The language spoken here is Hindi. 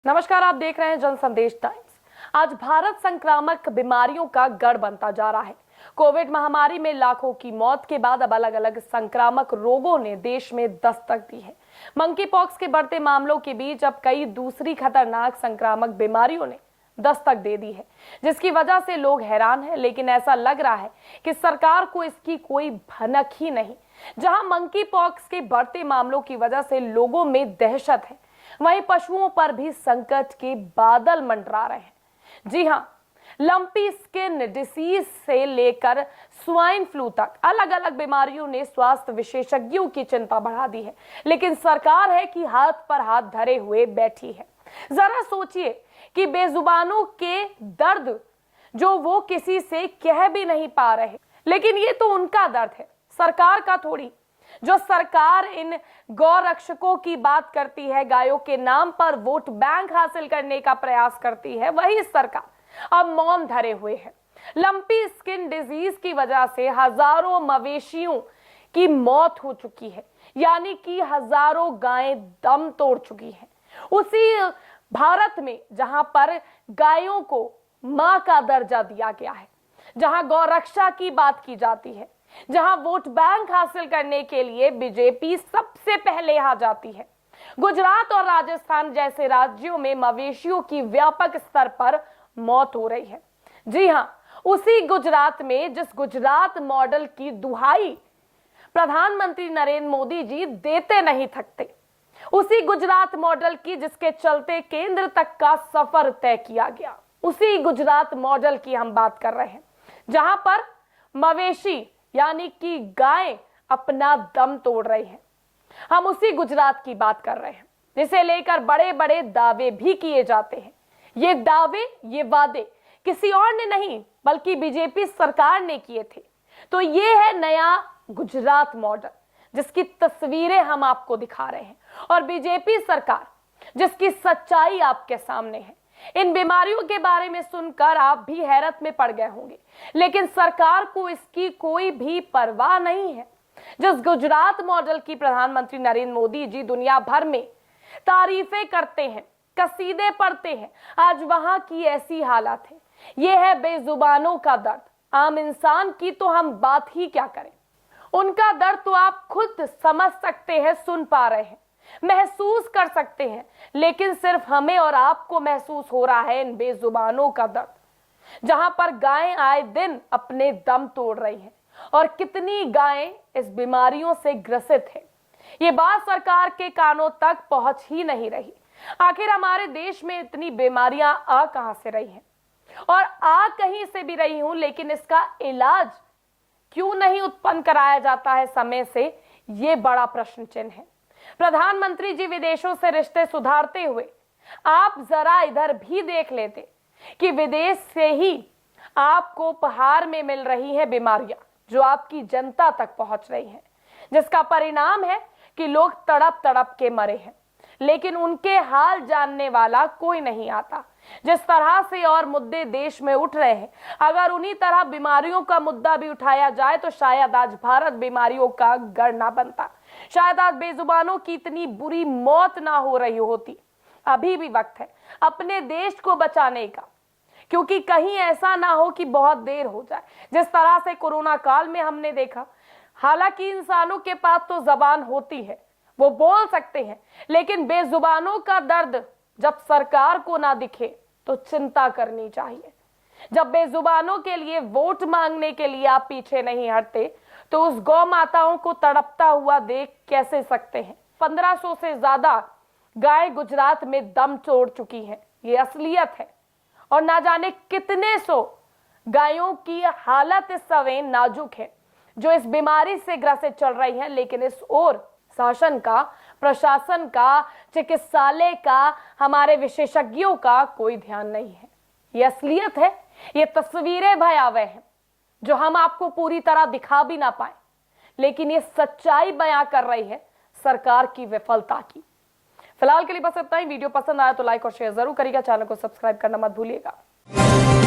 नमस्कार, आप देख रहे हैं जन संदेश टाइम्स। आज भारत संक्रामक बीमारियों का गढ़ बनता जा रहा है। कोविड महामारी में लाखों की मौत के बाद अब अलग अलग संक्रामक रोगों ने देश में दस्तक दी है। मंकी पॉक्स के बढ़ते मामलों के बीच अब कई दूसरी खतरनाक संक्रामक बीमारियों ने दस्तक दे दी है, जिसकी वजह से लोग हैरान हैं। लेकिन ऐसा लग रहा है कि सरकार को इसकी कोई भनक ही नहीं। जहां मंकी पॉक्स के बढ़ते मामलों की वजह से लोगों में दहशत है, वहीं पशुओं पर भी संकट के बादल मंडरा रहे हैं। जी हां, लंपी स्किन डिसीज से लेकर स्वाइन फ्लू तक अलग अलग बीमारियों ने स्वास्थ्य विशेषज्ञों की चिंता बढ़ा दी है। लेकिन सरकार है कि हाथ पर हाथ धरे हुए बैठी है। जरा सोचिए कि बेजुबानों के दर्द जो वो किसी से कह भी नहीं पा रहे, लेकिन ये तो उनका दर्द है, सरकार का थोड़ी। जो सरकार इन गौ रक्षकों की बात करती है, गायों के नाम पर वोट बैंक हासिल करने का प्रयास करती है, वही सरकार अब मौन धरे हुए है। लंपी स्किन डिजीज की वजह से हजारों मवेशियों की मौत हो चुकी है, यानी कि हजारों गायें दम तोड़ चुकी हैं। उसी भारत में जहां पर गायों को मां का दर्जा दिया गया है, जहां गौ रक्षा की बात की जाती है, जहां वोट बैंक हासिल करने के लिए बीजेपी सबसे पहले आ जाती है, गुजरात और राजस्थान जैसे राज्यों में मवेशियों की व्यापक स्तर पर मौत हो रही है। जी हां, उसी गुजरात में जिस गुजरात मॉडल की दुहाई प्रधानमंत्री नरेंद्र मोदी जी देते नहीं थकते, उसी गुजरात मॉडल की जिसके चलते केंद्र तक का सफर तय किया गया, उसी गुजरात मॉडल की हम बात कर रहे हैं, जहां पर मवेशी यानी कि गाय अपना दम तोड़ रही है। हम उसी गुजरात की बात कर रहे हैं, जिसे लेकर बड़े बड़े दावे भी किए जाते हैं। ये दावे, ये वादे किसी और ने नहीं बल्कि बीजेपी सरकार ने किए थे। तो ये है नया गुजरात मॉडल, जिसकी तस्वीरें हम आपको दिखा रहे हैं, और बीजेपी सरकार जिसकी सच्चाई आपके सामने है। इन बीमारियों के बारे में सुनकर आप भी हैरत में पड़ गए होंगे, लेकिन सरकार को इसकी कोई भी परवाह नहीं है। जिस गुजरात मॉडल की प्रधानमंत्री नरेंद्र मोदी जी दुनिया भर में तारीफें करते हैं, कसीदे पढ़ते हैं, आज वहां की ऐसी हालत है। यह है बेजुबानों का दर्द। आम इंसान की तो हम बात ही क्या करें, उनका दर्द तो आप खुद समझ सकते हैं, सुन पा रहे हैं, महसूस कर सकते हैं। लेकिन सिर्फ हमें और आपको महसूस हो रहा है इन बेजुबानों का दर्द, जहां पर गायें आए दिन अपने दम तोड़ रही हैं, और कितनी गायें इस बीमारियों से ग्रसित है। ये बात सरकार के कानों तक पहुंच ही नहीं रही। आखिर हमारे देश में इतनी बीमारियां आ कहां से रही हैं, और आ कहीं से भी रही हूं, लेकिन इसका इलाज क्यों नहीं उत्पन्न कराया जाता है समय से, ये बड़ा प्रश्न चिन्ह है। प्रधानमंत्री जी विदेशों से रिश्ते सुधारते हुए आप जरा इधर भी देख लेते कि विदेश से ही आपको उपहार में मिल रही है बीमारियां, जो आपकी जनता तक पहुंच रही हैं, जिसका परिणाम है कि लोग तड़प तड़प के मरे हैं, लेकिन उनके हाल जानने वाला कोई नहीं आता। जिस तरह से और मुद्दे देश में उठ रहे हैं, अगर उन्हीं तरह बीमारियों का मुद्दा भी उठाया जाए तो शायद आज भारत बीमारियों का गढ़ ना बनता, शायद आज बेजुबानों की इतनी बुरी मौत ना हो रही होती। अभी भी वक्त है अपने देश को बचाने का, क्योंकि कहीं ऐसा ना हो कि बहुत देर हो जाए। जिस तरह से कोरोना काल में हमने देखा, हालांकि इंसानों के पास तो जबान होती है, वो बोल सकते हैं, लेकिन बेजुबानों का दर्द जब सरकार को ना दिखे तो चिंता करनी चाहिए। जब बेजुबानों के लिए वोट मांगने के लिए आप पीछे नहीं हटते, तो उस गौ माताओं को तड़पता हुआ देख कैसे सकते हैं। 1500 से ज्यादा गाय गुजरात में दम तोड़ चुकी हैं, ये असलियत है, और ना जाने कितने सौ गायों की हालत इस समय नाजुक है, जो इस बीमारी से ग्रसित चल रही हैं। लेकिन इस ओर शासन का, प्रशासन का, चिकित्सालय का, हमारे विशेषज्ञों का कोई ध्यान नहीं है। ये असलियत है, ये तस्वीरें भयावह हैं, जो हम आपको पूरी तरह दिखा भी ना पाए, लेकिन ये सच्चाई बयां कर रही है सरकार की विफलता की। फिलहाल के लिए बस इतना ही। वीडियो पसंद आया तो लाइक और शेयर जरूर करिएगा, चैनल को सब्सक्राइब करना मत भूलिएगा।